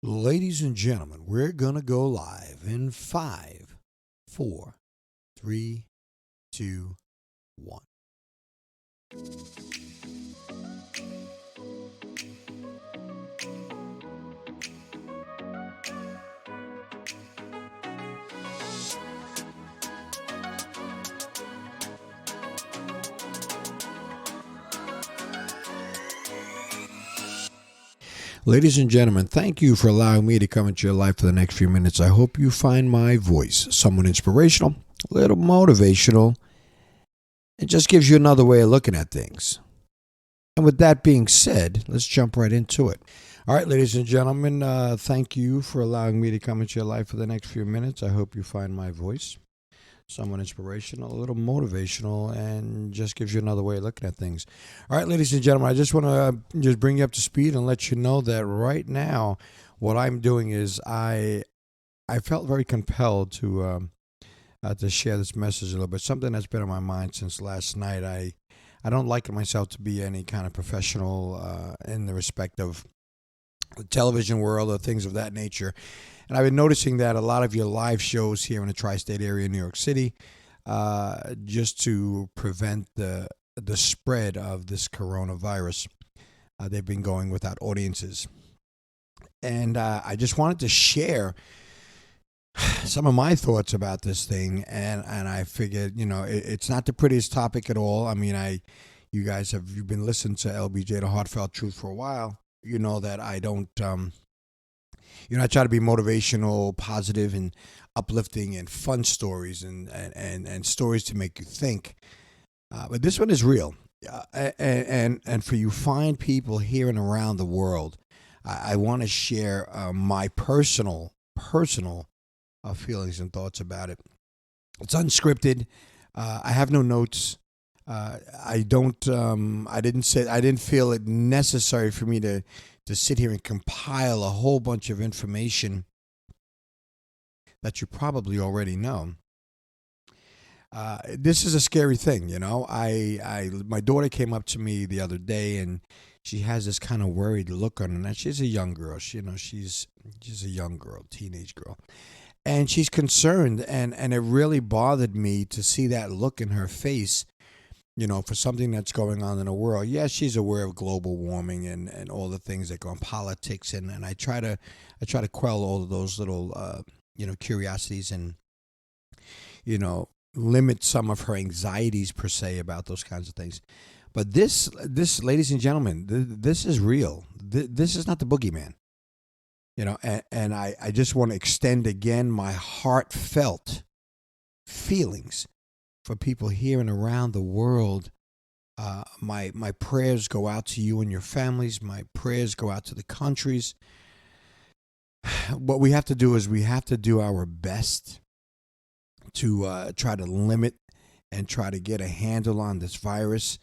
Ladies and gentlemen, we're going to go live in 5, 4, 3, 2, 1. Ladies and gentlemen, thank you for allowing me to come into your life for the next few minutes. I hope you find my voice somewhat inspirational, a little motivational. It just gives you another way of looking at things. And with that being said, let's jump right into it. All right, ladies and gentlemen, thank you for allowing me to come into your life for the next few minutes. I hope you find my voice somewhat inspirational, a little motivational, and just gives you another way of looking at things. All right, ladies and gentlemen, I just want to just bring you up to speed and let you know that right now, what I'm doing is I felt very compelled to share this message a little bit. Something that's been on my mind since last night. I don't like myself to be any kind of professional in the respect of the television world or things of that nature. And I've been noticing that a lot of your live shows here in the tri-state area in New York City, just to prevent the spread of this coronavirus, they've been going without audiences. And I just wanted to share some of my thoughts about this thing, and I figured, it's not the prettiest topic at all. I mean, you guys you've been listening to LBJ, the Heartfelt Truth, for a while. You know that I don't. I try to be motivational, positive, and uplifting, and fun stories, and stories to make you think. But this one is real, and for you fine people here and around the world, I want to share my personal feelings and thoughts about it. It's unscripted. I have no notes. I don't. I didn't feel it necessary for me to sit here and compile a whole bunch of information that you probably already know. This is a scary thing, my daughter came up to me the other day, and she has this kind of worried look on her. And she's a young girl. She's a young girl, teenage girl, and she's concerned. And it really bothered me to see that look in her face, for something that's going on in the world. Yes, she's aware of global warming and all the things that go on, politics, and I try to quell all of those little curiosities, and limit some of her anxieties per se about those kinds of things. But this, ladies and gentlemen, this is real. This is not the boogeyman. And I just want to extend again my heartfelt feelings for people here and around the world. My prayers go out to you and your families. My prayers go out to the countries. What we have to do is we have to do our best to try to limit and try to get a handle on this virus.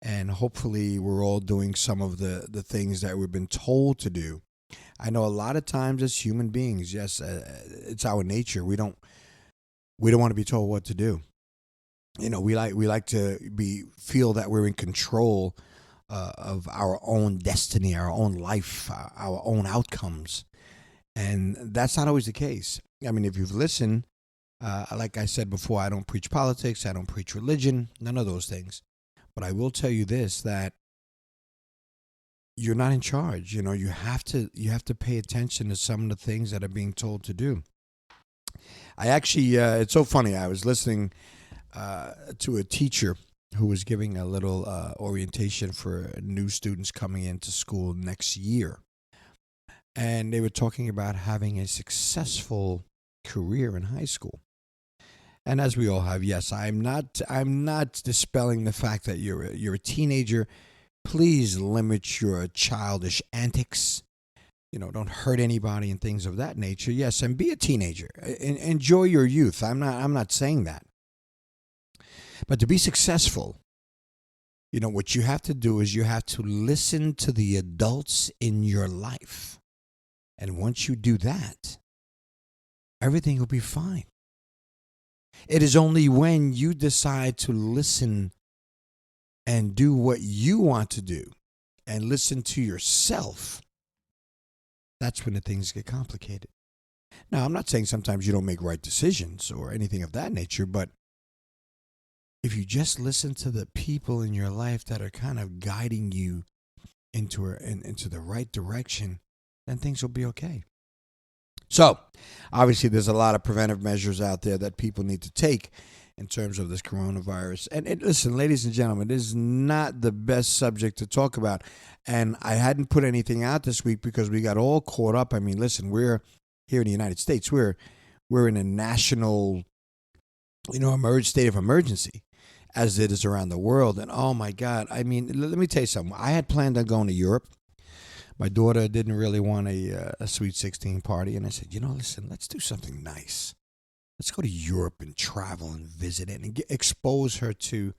And hopefully we're all doing some of the things that we've been told to do. I know a lot of times as human beings, yes, it's our nature. We don't want to be told what to do. We like to feel that we're in control of our own destiny, our own life, our own outcomes, and that's not always the case. I mean, if you've listened, like I said before, I don't preach politics, I don't preach religion, none of those things. But I will tell you this: that you're not in charge. You have to pay attention to some of the things that are being told to do. I actually, it's so funny. I was listening to a teacher who was giving a little orientation for new students coming into school next year. And they were talking about having a successful career in high school. And as we all have, yes, I'm not dispelling the fact that you're a teenager. Please limit your childish antics. Don't hurt anybody and things of that nature. Yes, and be a teenager. Enjoy your youth. I'm not saying that. But to be successful, what you have to do is you have to listen to the adults in your life. And once you do that, everything will be fine. It is only when you decide to listen and do what you want to do and listen to yourself That's when the things get complicated. Now, I'm not saying sometimes you don't make right decisions or anything of that nature, but if you just listen to the people in your life that are kind of guiding you into the right direction, then things will be okay. So, obviously, there's a lot of preventive measures out there that people need to take in terms of this coronavirus. And listen, ladies and gentlemen, this is not the best subject to talk about. And I hadn't put anything out this week because we got all caught up. I mean, listen, we're here in the United States. We're in a national, state of emergency, as it is around the world. And oh my God, I mean, let me tell you something. I had planned on going to Europe. My daughter didn't really want a Sweet 16 party. And I said, listen, let's do something nice. Let's go to Europe and travel and visit it and expose her to,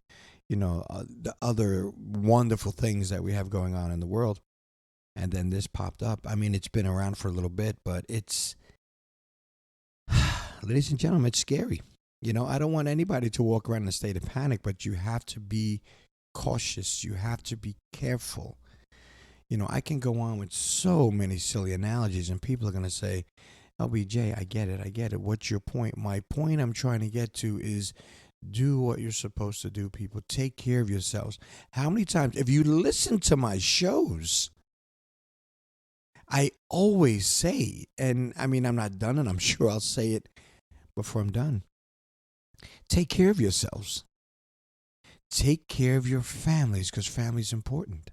the other wonderful things that we have going on in the world. And then this popped up. I mean, it's been around for a little bit, but it's, ladies and gentlemen, it's scary. I don't want anybody to walk around in a state of panic, but you have to be cautious. You have to be careful. I can go on with so many silly analogies, and people are going to say, LBJ, I get it. What's your point? My point I'm trying to get to is do what you're supposed to do, people. Take care of yourselves. How many times, if you listen to my shows, I always say, and I mean, I'm not done, and I'm sure I'll say it before I'm done. Take care of yourselves. Take care of your families, because family's important.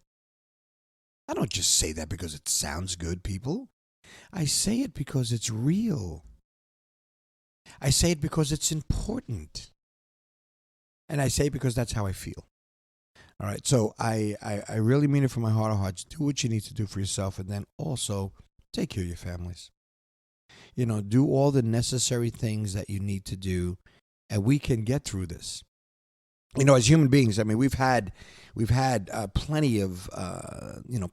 I don't just say that because it sounds good, people. I say it because it's real. I say it because it's important. And I say it because that's how I feel. All right, so I really mean it from my heart of hearts. Do what you need to do for yourself, and then also take care of your families. Do all the necessary things that you need to do, and we can get through this. As human beings, I mean, we've had plenty of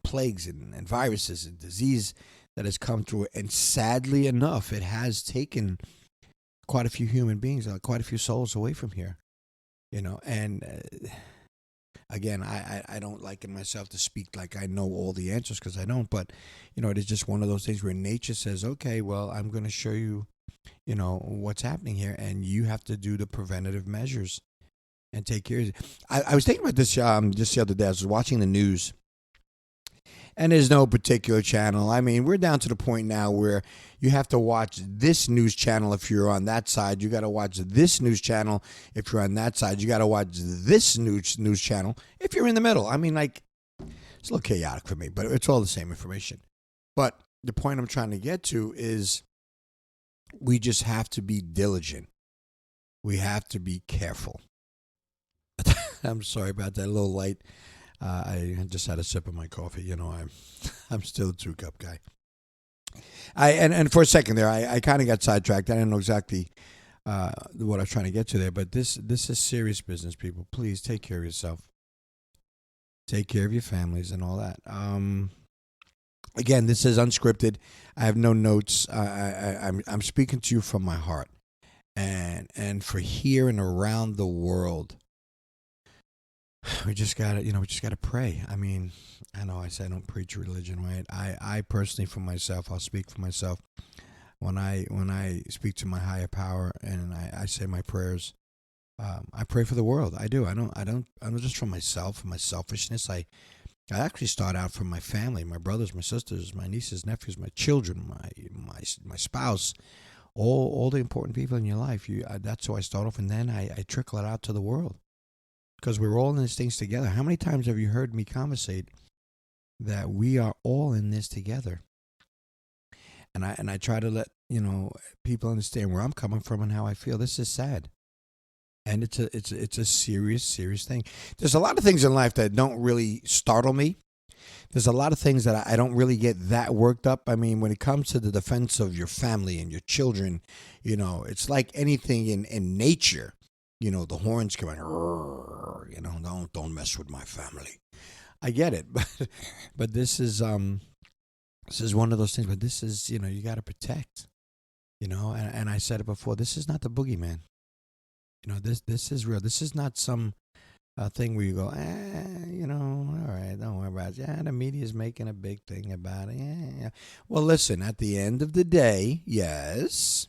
plagues and viruses and disease that has come through, and sadly enough, it has taken quite a few human beings, quite a few souls away from here. And again, I don't liken myself to speak like I know all the answers, because I don't. But it is just one of those things where nature says, okay, well, I'm going to show you, what's happening here, and you have to do the preventative measures and take care of it. I was thinking about this just the other day. I was watching the news, and there's no particular channel. I mean, we're down to the point now where you have to watch this news channel if you're on that side. You got to watch this news channel if you're on that side. You got to watch this news channel if you're in the middle. I mean, like, it's a little chaotic for me, but it's all the same information. But the point I'm trying to get to is we just have to be diligent. We have to be careful. I'm sorry about that little light. I just had a sip of my coffee. I'm still a 2-cup guy. And for a second there, I kind of got sidetracked. I didn't know exactly what I was trying to get to there. But this is serious business, people. Please take care of yourself. Take care of your families and all that. Again, this is unscripted. I have no notes. I'm speaking to you from my heart, and for here and around the world. We just gotta pray. I mean, I know I say I don't preach religion, right? I personally, for myself, I'll speak for myself. When I speak to my higher power and I say my prayers, I pray for the world. I do. I don't just for myself, for my selfishness. I actually start out from my family, my brothers, my sisters, my nieces, nephews, my children, my spouse, all the important people in your life. That's how I start off, and then I trickle it out to the world. Because we're all in these things together. How many times have you heard me conversate that we are all in this together? And I try to let people understand where I'm coming from and how I feel. This is sad, and it's a serious thing. There's a lot of things in life that don't really startle me. There's a lot of things that I don't really get that worked up. I mean, when it comes to the defense of your family and your children, it's like anything in nature. The horns come in, don't mess with my family. I get it, but this is one of those things. But this is, you got to protect, and I said it before. This is not the boogeyman. This is real. This is not some thing where you go, all right, don't worry about it. Yeah, the media's making a big thing about it. Yeah, yeah. Well, listen, at the end of the day, yes,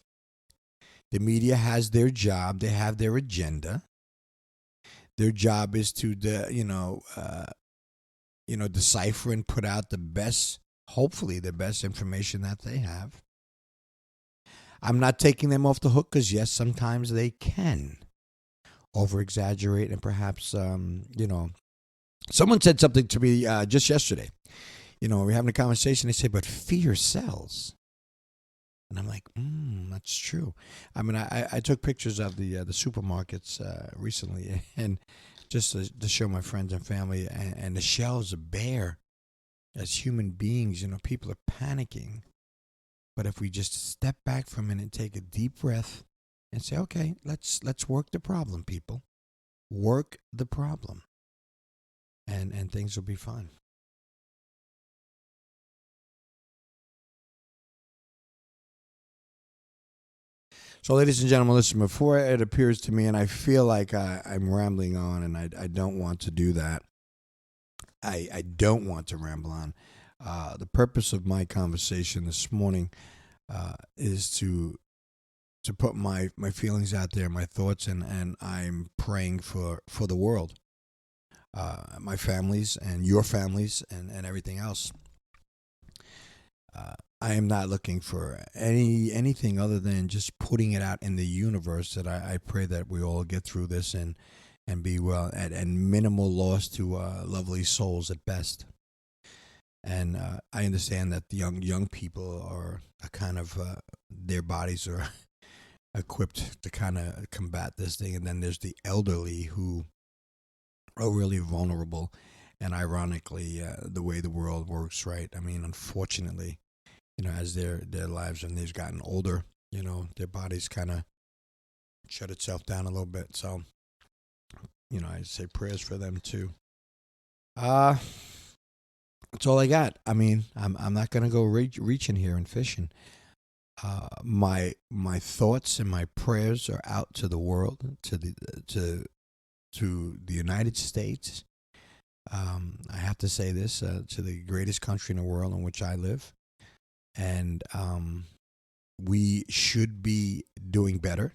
the media has their job. They have their agenda. Their job is to, decipher and put out the best, hopefully, the best information that they have. I'm not taking them off the hook because, yes, sometimes they can over exaggerate and perhaps, someone said something to me just yesterday. We're having a conversation. They say, but fear sells. And I'm like, that's true. I mean, I took pictures of the supermarkets recently, and just to show my friends and family, and the shelves are bare. As human beings, people are panicking. But if we just step back for a minute and take a deep breath and say, okay, let's work the problem, people. Work the problem. And things will be fine. So, ladies and gentlemen, listen, before it appears to me, and I feel like I'm rambling on, and I don't want to do that. I don't want to ramble on. The purpose of my conversation this morning is to put my feelings out there, my thoughts, and I'm praying for the world, my families and your families, and everything else. I am not looking for anything other than just putting it out in the universe that I pray that we all get through this and be well and minimal loss to lovely souls at best. And I understand that the young people are a kind of their bodies are equipped to kind of combat this thing, and then there's the elderly who are really vulnerable. And ironically, the way the world works, right? I mean, unfortunately, as their lives and they've gotten older, their bodies kind of shut itself down a little bit. So, I say prayers for them too. That's all I got. I mean, I'm not gonna go reaching here and fishing. My thoughts and my prayers are out to the world, to the United States. I have to say this to the greatest country in the world in which I live, and we should be doing better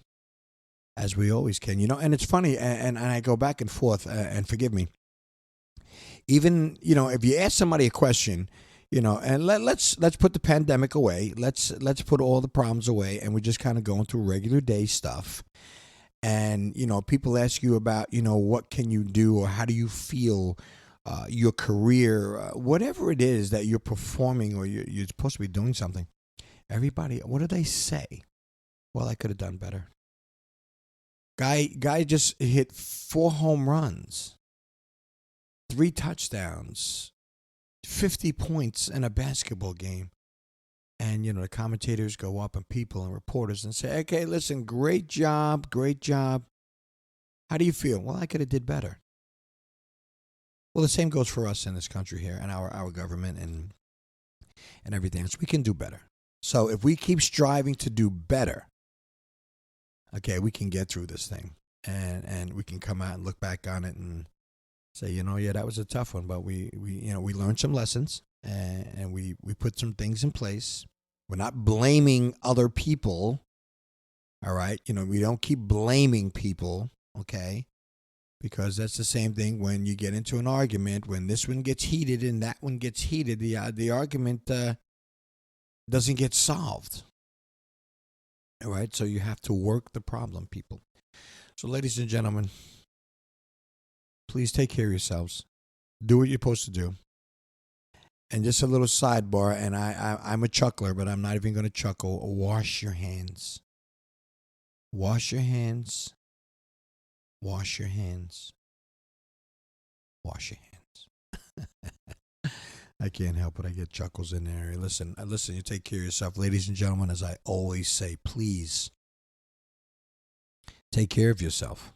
as we always can. And it's funny, and I go back and forth, and forgive me. Even if you ask somebody a question, and let's put the pandemic away. Let's put all the problems away, and we're just kind of going through regular day stuff. And people ask you about what can you do or how do you feel, your career, whatever it is that you're performing or you're supposed to be doing something. Everybody, what do they say? Well, I could have done better. Guy just hit 4 home runs, 3 touchdowns, 50 points in a basketball game. And, the commentators go up and people and reporters and say, okay, listen, great job. How do you feel? Well, I could have did better. Well, the same goes for us in this country here and our government and everything else. We can do better. So if we keep striving to do better, okay, we can get through this thing. And we can come out and look back on it and say, yeah, that was a tough one, but we learned some lessons and we put some things in place. We're not blaming other people. All right. We don't keep blaming people. Okay. Because that's the same thing when you get into an argument, when this one gets heated and that one gets heated, the argument doesn't get solved. All right. So you have to work the problem, people. So, ladies and gentlemen, please take care of yourselves. Do what you're supposed to do. And just a little sidebar, and I'm a chuckler, but I'm not even going to chuckle. Wash your hands. Wash your hands. Wash your hands. Wash your hands. I can't help it. I get chuckles in there. Listen, you take care of yourself. Ladies and gentlemen, as I always say, please take care of yourself.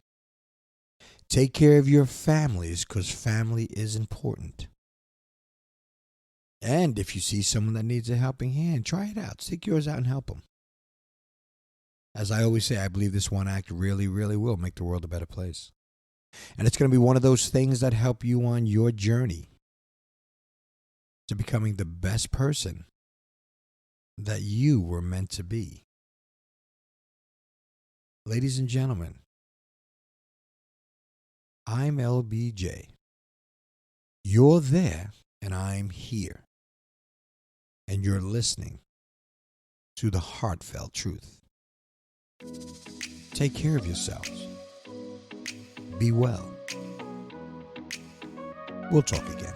Take care of your families, because family is important. And if you see someone that needs a helping hand, try it out. Stick yours out and help them. As I always say, I believe this one act really, really will make the world a better place. And it's going to be one of those things that help you on your journey to becoming the best person that you were meant to be. Ladies and gentlemen, I'm LBJ. You're there and I'm here. And you're listening to the heartfelt truth. Take care of yourselves. Be well. We'll talk again.